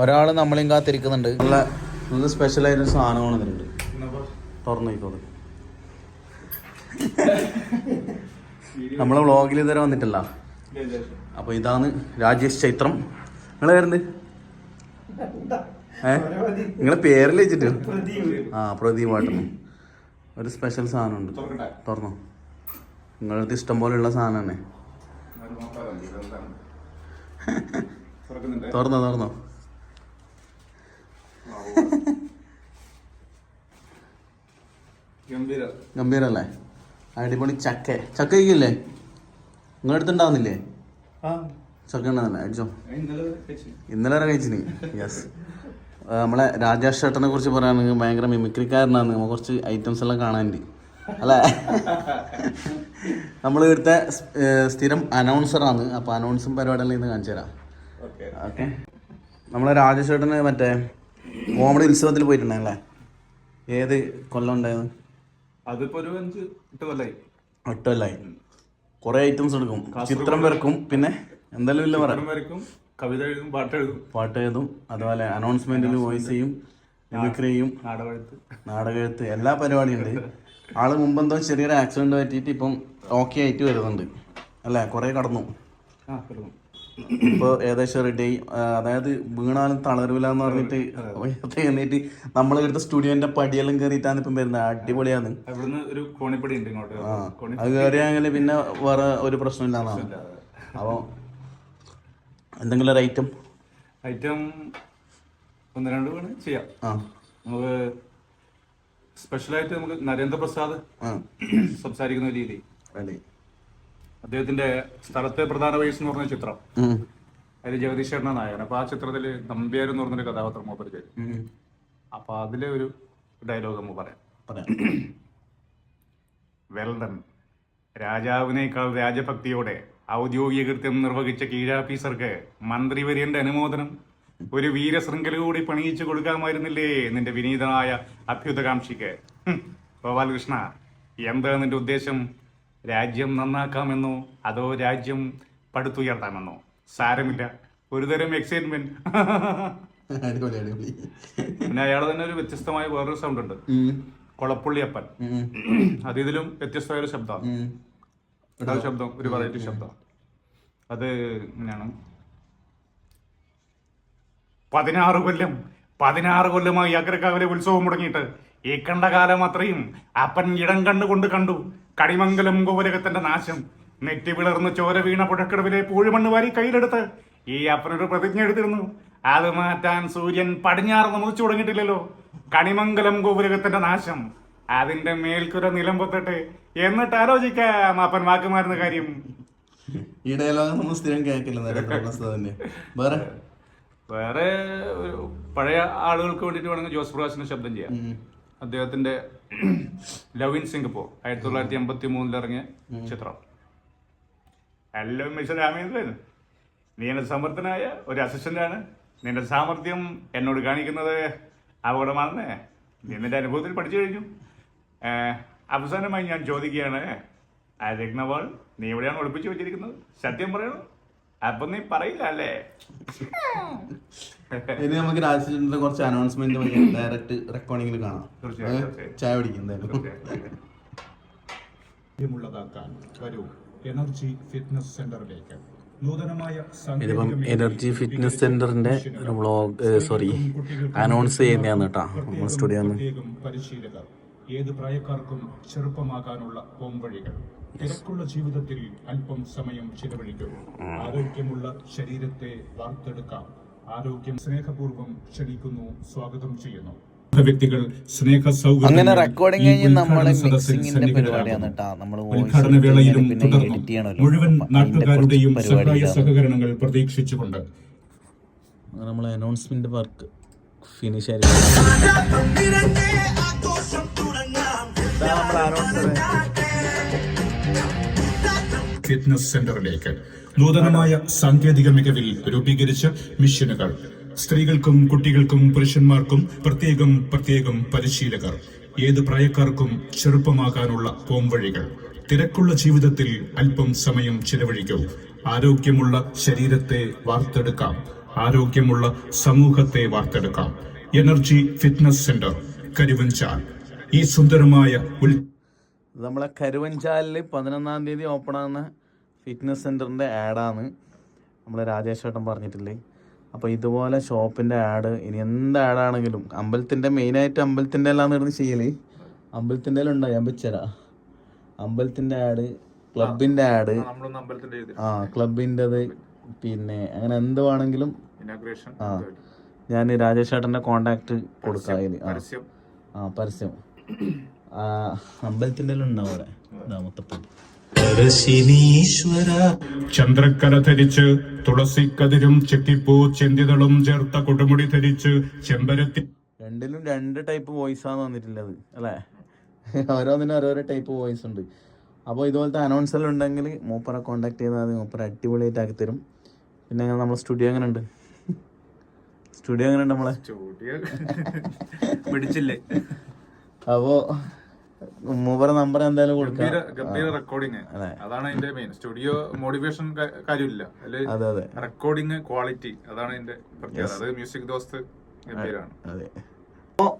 ഒരാൾ നമ്മളെയും കാത്തിരിക്കുന്നുണ്ട്. നല്ല നല്ല സ്പെഷ്യലായിട്ടൊരു സാധനം വന്നിട്ടുണ്ട്. തുറന്നു നോക്കോളൂ. നമ്മളെ വ്ളോഗിൽ ഇതുവരെ വന്നിട്ടില്ല. അപ്പോൾ ഇതാണ് രാജേഷ് ചൈത്രം. നിങ്ങളെ പേരെന്ത്? നിങ്ങളെ പേരിൽ വെച്ചിട്ട് പ്രദീപ് വാട്ടൻ. ഒരു സ്പെഷ്യൽ സാധനമുണ്ട്. തുറന്നോ. നിങ്ങളടുത്ത് ഇഷ്ടം പോലെയുള്ള സാധനം തന്നെ. തുറന്നോ. ഗംഭീരല്ലേ? അടിപൊളി ചക്ക കഴിക്കില്ലേ? നിങ്ങളുടെ അടുത്ത് ഉണ്ടാവുന്നില്ലേ ചക്ക? ഉണ്ടാകുന്നല്ലേ? അടിച്ചോ. ഇന്നലെ വരെ കഴിച്ചിന്. യെസ്. നമ്മളെ രാജേഷ് ചേട്ടനെ കുറിച്ച് പറയുകയാണെങ്കിൽ ഭയങ്കര മിമിക്രിക്കാരനാണ്. നമ്മൾ കുറച്ച് ഐറ്റംസ് എല്ലാം കാണാനുണ്ട് അല്ലേ? നമ്മൾ ഇവിടുത്തെ സ്ഥിരം അനൗൺസറാണ്. അപ്പോൾ അനൗൺസും പരിപാടിയെല്ലാം ഇന്ന് കാണിച്ചു തരാം. ഓക്കെ. നമ്മളെ രാജേഷ് ചേട്ടന് മറ്റേ കോമഡി ഉത്സവത്തിൽ പോയിട്ടുണ്ടായല്ലേ? ഏത് കൊല്ലം ഉണ്ടായത്? അതിപ്പോ ഒരു 8 കൊല്ലായി. കുറെ ഐറ്റംസ് എടുക്കും. ചിത്രം വരക്കും, പിന്നെ എന്തായാലും ഇല്ല വരക്കും, കവിത എഴുതും, പാട്ട് എഴുതും, അതുപോലെ അനൗൺസ്മെന്റിൽ വോയിസ് ചെയ്യും, മിമിക്രി ചെയ്യും, നാടകെഴുത്ത്, എല്ലാ പരിപാടിയും ഉണ്ട്. ആള് മുമ്പെന്തോ ചെറിയൊരു ആക്സിഡന്റ് പറ്റിയിട്ട് ഇപ്പം ഓക്കെ ആയിട്ട് വരുന്നുണ്ട് അല്ലേ? കുറെ കടന്നു. ഇപ്പോൾ ഏകദേശം റെഡി ആയി. അതായത് വീണാലും തളരൂല എന്ന് പറഞ്ഞിട്ട് എന്നിട്ട് നമ്മളെ ഇവിടുത്തെ സ്റ്റുഡിയോന്റെ പടിയെല്ലാം കയറിയിട്ടാണ് ഇപ്പം വരുന്നത്. അടിപൊളിയാണ്. അത് കയറിയാണെങ്കിൽ പിന്നെ വേറെ ഒരു പ്രശ്നമില്ലാന്നാണ്. അപ്പോൾ എന്തെങ്കിലും ഒരു ഐറ്റം 1-2 ചെയ്യാം. നമുക്ക് സ്പെഷ്യലായിട്ട് നമുക്ക് നരേന്ദ്രപ്രസാദ് സംസാരിക്കുന്ന രീതി, അദ്ദേഹത്തിന്റെ സ്ഥലത്തെ പ്രധാന വയസ്സ് എന്ന് പറഞ്ഞ ചിത്രം, അതിൽ ജഗദീഷ് ചേട്ടനാ നായകൻ. അപ്പൊ ആ ചിത്രത്തില് നമ്പ്യാർ എന്ന് പറഞ്ഞൊരു കഥാപാത്രം മൂപ്പര് ചെയ്തു. അപ്പൊ അതിലെ ഒരു ഡയലോഗ് നമുക്ക് പറയാം. വെൽഡൺ, രാജാവിനേക്കാൾ രാജഭക്തിയോടെ ഔദ്യോഗിക കൃത്യം നിർവഹിച്ച കീഴാഫീസർക്ക് മന്ത്രിവര്യന്റെ അനുമോദനം ഒരു വീരശൃംഖല കൂടി പണിയിച്ചു കൊടുക്കാമായിരുന്നില്ലേ നിന്റെ വിനീതനായ അഭ്യുതകാംക്ഷിക്ക്? ഗോപാലകൃഷ്ണ, എന്താ നിന്റെ ഉദ്ദേശം? രാജ്യം നന്നാക്കാമെന്നോ അതോ രാജ്യം പടുത്തുയർത്താമെന്നോ? സാരമില്ല, ഒരുതരം എക്സൈറ്റ്മെന്റ്. പിന്നെ അയാളെ തന്നെ ഒരു വ്യത്യസ്തമായ വേറൊരു സൗണ്ട് ഉണ്ട്, കൊളപ്പുള്ളി അപ്പൻ. അത് ഇതിലും വ്യത്യസ്തമായ ഒരു ശബ്ദമാണ്. ശബ്ദം ഒരു വെറൈറ്റി ശബ്ദം. അത് ഇങ്ങനെയാണ്: 16 കൊല്ലമായി അഗ്രകാവിലെ ഉത്സവം മുടങ്ങിയിട്ട് ഈ കണ്ട കാലം അത്രയും അപ്പൻ ഇടം കണ്ടു കണിമംഗലം ഗോപുരകത്തിന്റെ നാശം. നെറ്റി വിളർന്ന് ചോര വീണ പുഴക്കടവിലെ പൂഴിമണ്ണ് വാരി കയ്യിലെടുത്ത് ഈ അപ്പനൊരു പ്രതിജ്ഞ എടുത്തിരുന്നു. അത് മാറ്റാൻ സൂര്യൻ പടിഞ്ഞാറ് മുറിച്ചു തുടങ്ങിയിട്ടില്ലല്ലോ. കണിമംഗലം ഗോപുരകത്തിന്റെ നാശം, അതിന്റെ മേൽക്കുര നിലമ്പത്തിട്ട് എന്നിട്ട് ആലോചിക്കാം അപ്പൻ വാക്കുമാരുന്ന കാര്യം. ഈ ഡയലോഗ് നമ്മൾ സ്ഥിരം കേൾക്കില്ല. വേറെ പഴയ ആളുകൾക്ക് വേണ്ടിട്ട് വേണമെങ്കിൽ ജോസ് പ്രകാശിന്റെ ശബ്ദം ചെയ്യാം. അദ്ദേഹത്തിന്റെ ലവ് ഇൻ സിംഗപ്പൂർ 1983 ഇറങ്ങിയ ചിത്രം. ഹലോ മിസ്റ്റർ രാമേന്ദ്രൻ, നീ എന്റെ സമർത്ഥനായ ഒരു അസിസ്റ്റന്റാണ്. നിന്റെ സാമർഥ്യം എന്നോട് കാണിക്കുന്നത് അപകടമാണെന്ന് നീ നിന്റെ അനുഭവത്തിൽ പഠിച്ചു കഴിഞ്ഞു. അവസാനമായി ഞാൻ ചോദിക്കുകയാണ്, ആ രത്നവാൾ നീ എവിടെയാണ് ഒളിപ്പിച്ചു വെച്ചിരിക്കുന്നത്? സത്യം പറയണോ? അപ്പൊ നീ പറയില്ല അല്ലേ? ഇനി നമുക്ക് രാജേഷിന്റെ കുറച്ച് അനൗൺസ്മെന്റ് ഡയറക്റ്റ് റെക്കോർഡിംഗിൽ കാണാം. ചായ പിടിക്കും എനർജി ഫിറ്റ്നസ് സെന്ററിലേക്ക് നൂതനമായ ഇതിപ്പം എനർജി ഫിറ്റ്നസ് സെന്ററിന്റെ ഒരു വ്ളോഗ് അനൗൺസ് ചെയ്യുന്നതാണ് കേട്ടോ നമ്മൾ സ്റ്റുഡിയോന്ന്. പരിശീലകർ, ഏത് പ്രായക്കാർക്കും ചെറുപ്പമാകാനുള്ള പോംവഴികൾ, തിരക്കുള്ള ജീവിതത്തിൽ അല്പം സമയം ചിലവഴിക്കും, ആരോഗ്യമുള്ള ശരീരത്തെ വാർത്തെടുക്കാം. ആരോഗ്യം സ്നേഹപൂർവ്വം ക്ഷണിക്കുന്നു, സ്വാഗതം ചെയ്യുന്നു. വ്യക്തികൾ അങ്ങനെ റെക്കോർഡിംഗ് കഴിഞ്ഞ് നമ്മളെ മിക്സിംഗിന്റെ പരിപാടിയാണ് കേട്ടോ. നമ്മൾ ഉദ്ഘാടന വേളയിലും തുടർന്നും മുഴുവൻ നാട്ടുകാരുടെയും സഹായ സഹകരണങ്ങൾ പ്രതീക്ഷിച്ചുകൊണ്ട് നമ്മളെ അനൗൺസ്മെന്റ് വർക്ക് ഫിനിഷ് ആയിരിക്കും. ഫിറ്റ്നസ് സെന്ററിലേക്ക് നൂതനമായ സാങ്കേതിക മികവിൽ രൂപീകരിച്ച മിഷനുകൾ, സ്ത്രീകൾക്കും കുട്ടികൾക്കും പുരുഷന്മാർക്കും പ്രത്യേകം പരിശീലകർ, ഏത് പ്രായക്കാർക്കും ചെറുപ്പമാകാനുള്ള പോംവഴികൾ, തിരക്കുള്ള ജീവിതത്തിൽ അല്പം സമയം ചിലവഴിക്കൂ, ആരോഗ്യമുള്ള ശരീരത്തെ വാർത്തെടുക്കാം. ആരോഗ്യമുള്ള സമൂഹത്തെ വാർത്തെടുക്കാം. Energy fitness centre, Karuvanchal. ഈ സുന്ദരമായ നമ്മളെ കരുവഞ്ചാലിൽ 11-ാം തീയതി ഓപ്പൺ ആകുന്ന ഫിറ്റ്നസ് സെൻറ്ററിൻ്റെ ആഡാണ് നമ്മൾ രാജേഷ് ചേട്ടൻ പറഞ്ഞിട്ടില്ലേ. അപ്പോൾ ഇതുപോലെ ഷോപ്പിൻ്റെ ആഡ് ഇനി എന്ത് ആഡാണെങ്കിലും അമ്പലത്തിൻ്റെ മെയിനായിട്ട് അമ്പലത്തിൻ്റെ എല്ലാം നിർന്ന് ചെയ്യല്. അമ്പലത്തിൻ്റെ എല്ലാം ഉണ്ടായി ഞാൻ വെച്ചരാ. അമ്പലത്തിൻ്റെ ആഡ്, ക്ലബിൻ്റെ ആഡ്, ക്ലബിൻ്റെത്, പിന്നെ അങ്ങനെ എന്ത് വേണമെങ്കിലും ഞാൻ രാജേഷ് ചേട്ടൻ്റെ കോണ്ടാക്ട് കൊടുക്കാം അതിൽ. പരസ്യം അമ്പലത്തിൻ്റെ എല്ലാം ഉണ്ടാവും അവിടെ. മൊത്തപ്പടി ചന്ദ്രക്കല ധരിച്ച് തുളസിക്കതിരും ചെത്തിപ്പൂ ചെന്തിതളും ചേർത്ത കൊടുമുടി ധരിച്ച് ചെമ്പരത്തി. രണ്ടിലും 2 ടൈപ്പ് വോയിസാണ് വന്നിട്ടുള്ളത് അല്ലേ? ഓരോന്നിനും ഓരോരോ ടൈപ്പ് വോയിസ് ഉണ്ട്. അപ്പോൾ ഇതുപോലത്തെ അനൗൺസ് എല്ലാം ഉണ്ടെങ്കിൽ മൂപ്പറെ കോണ്ടാക്ട് ചെയ്താൽ മതി. മൂപ്പറെ അടിപൊളിയായിട്ട് ആക്കി തരും. പിന്നെ നമ്മളെ സ്റ്റുഡിയോ എങ്ങനെ ഉണ്ട്? സ്റ്റുഡിയോ എങ്ങനെ ഉണ്ട്? നമ്മളെ പിടിച്ചില്ലേ? അപ്പോൾ മൂപ്പറെ നമ്പർ എന്തായാലും കൊടുക്കാം. റെക്കോർഡിങ് അതാണ് അതിന്റെ മെയിൻ. സ്റ്റുഡിയോ മോഡിഫിക്കേഷൻ കാര്യമില്ല, അതെ റെക്കോർഡിങ് ക്വാളിറ്റി അതാണ് അതിന്റെ പ്രത്യേകത. അത് മ്യൂസിക് ദോസ്ത് ഗംഭീരാണ്. അതെ. അപ്പോൾ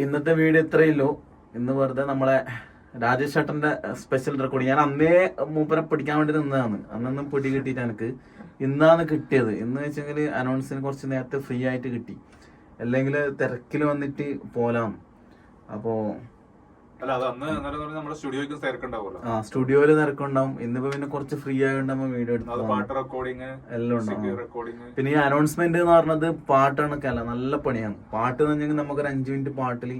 ഇന്നത്തെ വീഡിയോ ഇത്രയുള്ളൂ. ഇന്ന് വെറുതെ നമ്മളെ രാജേഷ് ചേട്ടന്റെ സ്പെഷ്യൽ റെക്കോർഡിങ്. ഞാൻ അന്നേ മൂപ്പരെ പിടിക്കാൻ വേണ്ടി നിന്നതാണ്. അന്നൊന്നും പിടി കിട്ടിയിട്ട് എനിക്ക് ഇന്നാണ് കിട്ടിയത്. ഇന്ന് വെച്ചെങ്കിൽ അനൗൺസിന് കുറച്ച് നേരത്തെ ഫ്രീ ആയിട്ട് കിട്ടി, അല്ലെങ്കിൽ തിരക്കിൽ വന്നിട്ട് പോലാം. അപ്പോ സ്റ്റുഡിയോയില് തിരക്കുണ്ടാവും. ഇന്നിപ്പോ പിന്നെ കുറച്ച് ഫ്രീ ആയതുകൊണ്ട് വീഡിയോ എടുത്തു എല്ലാം ഉണ്ടാവും. പിന്നെ ഈ അനൗൺസ്മെന്റ് എന്ന് പറഞ്ഞത് പാട്ടാണൊക്കെയല്ല, നല്ല പണിയാണ്. പാട്ട് എന്ന് പറഞ്ഞെങ്കിൽ നമുക്കൊരു 5 മിനിറ്റ് പാട്ടിൽ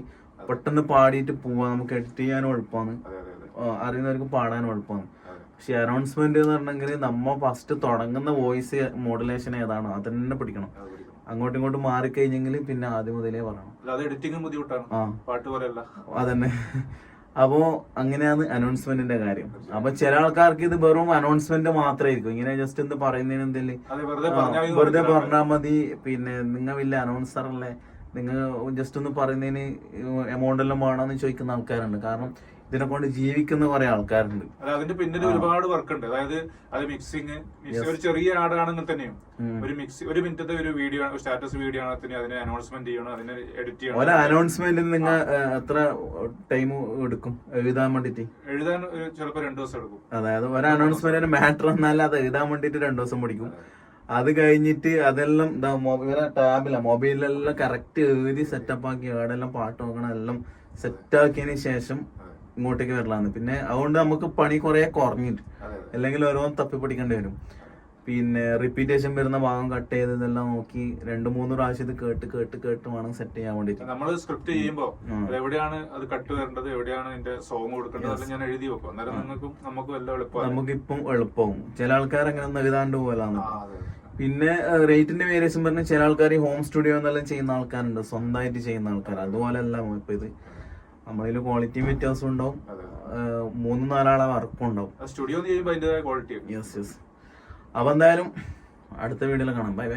പെട്ടെന്ന് പാടിയിട്ട് പോവാം. നമുക്ക് എഡിറ്റ് ചെയ്യാനും എളുപ്പമാണ്, അറിയുന്നവർക്ക് പാടാനും എളുപ്പമാണ്. പക്ഷെ അനൗൺസ്മെന്റ് എന്ന് പറഞ്ഞെങ്കിൽ നമ്മ ഫസ്റ്റ് തുടങ്ങുന്ന വോയിസ് മോഡുലേഷൻ ഏതാണോ അത് തന്നെ പിടിക്കണം. അങ്ങോട്ടും ഇങ്ങോട്ടും മാറിക്കഴിഞ്ഞെങ്കിൽ പിന്നെ ആദ്യം മുതലേ പറയണം. അതന്നെ. അപ്പോ അങ്ങനെയാണ് അനൗൺസ്മെന്റിന്റെ കാര്യം. അപ്പൊ ചില ആൾക്കാർക്ക് ഇത് വെറും അനൗൺസ്മെന്റ് മാത്രമായിരിക്കും. ഇങ്ങനെ ജസ്റ്റ് എന്ത് പറയുന്നതിന് എന്തെങ്കിലും വെറുതെ പറഞ്ഞാൽ മതി. പിന്നെ നിങ്ങൾ വലിയ അനൗൺസർ അല്ലേ, നിങ്ങൾ ജസ്റ്റ് ഒന്ന് പറയുന്നതിന് എമൗണ്ട് എല്ലാം വേണമെന്ന് ചോദിക്കുന്ന ആൾക്കാരുണ്ട്. കാരണം ഇതിനെ കൊണ്ട് ജീവിക്കുന്ന കുറെ ആൾക്കാരുണ്ട്. അതിന്റെ പിന്നിൽ ഒരുപാട് വർക്ക് ഉണ്ട്. അതായത് അത് മിക്സിങ് ഒരു ചെറിയ ആടാണെങ്കിൽ തന്നെയും ഒരു മിനിറ്റത്തെ ഒരു വീഡിയോ, സ്റ്റാറ്റസ് വീഡിയോ ആണെങ്കിൽ അതിന് അനൗൺസ്മെന്റ് ചെയ്യണം, അതിന് എഡിറ്റ് ചെയ്യണം. ഒരു അനൗൺസ്മെന്റിന് നിങ്ങൾ എത്ര ടൈം എടുക്കും എഴുതാൻ വേണ്ടിട്ട്? എഴുതാൻ ചിലപ്പോൾ 2 ദിവസം എടുക്കും. അതായത് ഒരു അനൗൺസ്മെന്റിന് മാറ്റർ എന്നാൽ അത് എഴുതാൻ വേണ്ടിട്ട് 2 ദിവസം പിടിക്കും. അത് കഴിഞ്ഞിട്ട് അതെല്ലാം മൊബൈലിലെല്ലാം കറക്റ്റ് എഴുതി സെറ്റപ്പ് ആക്കി എവിടെല്ലാം പാട്ട് നോക്കണം എല്ലാം സെറ്റാക്കിയതിന് ശേഷം ഇങ്ങോട്ടേക്ക് വരലാന്ന്. പിന്നെ അതുകൊണ്ട് നമുക്ക് പണി കുറെ കുറഞ്ഞിട്ട്, അല്ലെങ്കിൽ ഓരോന്ന് തപ്പി പഠിക്കേണ്ടി വരും. പിന്നെ റിപ്പീറ്റേഷൻ വരുന്ന ഭാഗം കട്ട് ചെയ്ത് ഇതെല്ലാം നോക്കി 2-3 പ്രാവശ്യം ഇത് കേട്ട് വേണം സെറ്റ് ചെയ്യാൻ വേണ്ടിട്ട്. നമ്മൾ സ്ക്രിപ്റ്റ് ചെയ്യുമ്പോൾ എവിടെയാണ് അത് കട്ട് വരേണ്ടത്, എവിടെയാണ് അതിന്റെ സോങ് കൊടുക്കേണ്ടത്, അതെല്ലാം ഞാൻ എഴുതി വെക്കും. അന്നേരം നമുക്കും എല്ലാം എളുപ്പമാണ്. നമുക്കിപ്പം എളുപ്പമാവും. ചില ആൾക്കാർ അങ്ങനെ ഒന്നും എഴുതാണ്ട് പോലാന്ന്. പിന്നെ റേറ്റിന്റെ വേരിയേഷൻ പറഞ്ഞാൽ ചില ആൾക്കാർ ഹോം സ്റ്റുഡിയോ എന്നെല്ലാം ചെയ്യുന്ന ആൾക്കാരുണ്ട്, സ്വന്തമായിട്ട് ചെയ്യുന്ന ആൾക്കാർ. അതുപോലെയല്ല ഇപ്പൊ ഇത് നമ്മളിൽ ക്വാളിറ്റി വ്യത്യാസം ഉണ്ടാവും. 3-4 ആളെ വർക്കും ഉണ്ടാവും. സ്റ്റുഡിയോ ചെയ്യുമ്പോൾ അതിന്റേതായ ക്വാളിറ്റി. യെസ്. അപ്പൊ എന്തായാലും അടുത്ത വീഡിയോയിൽ കാണാം. ബൈ.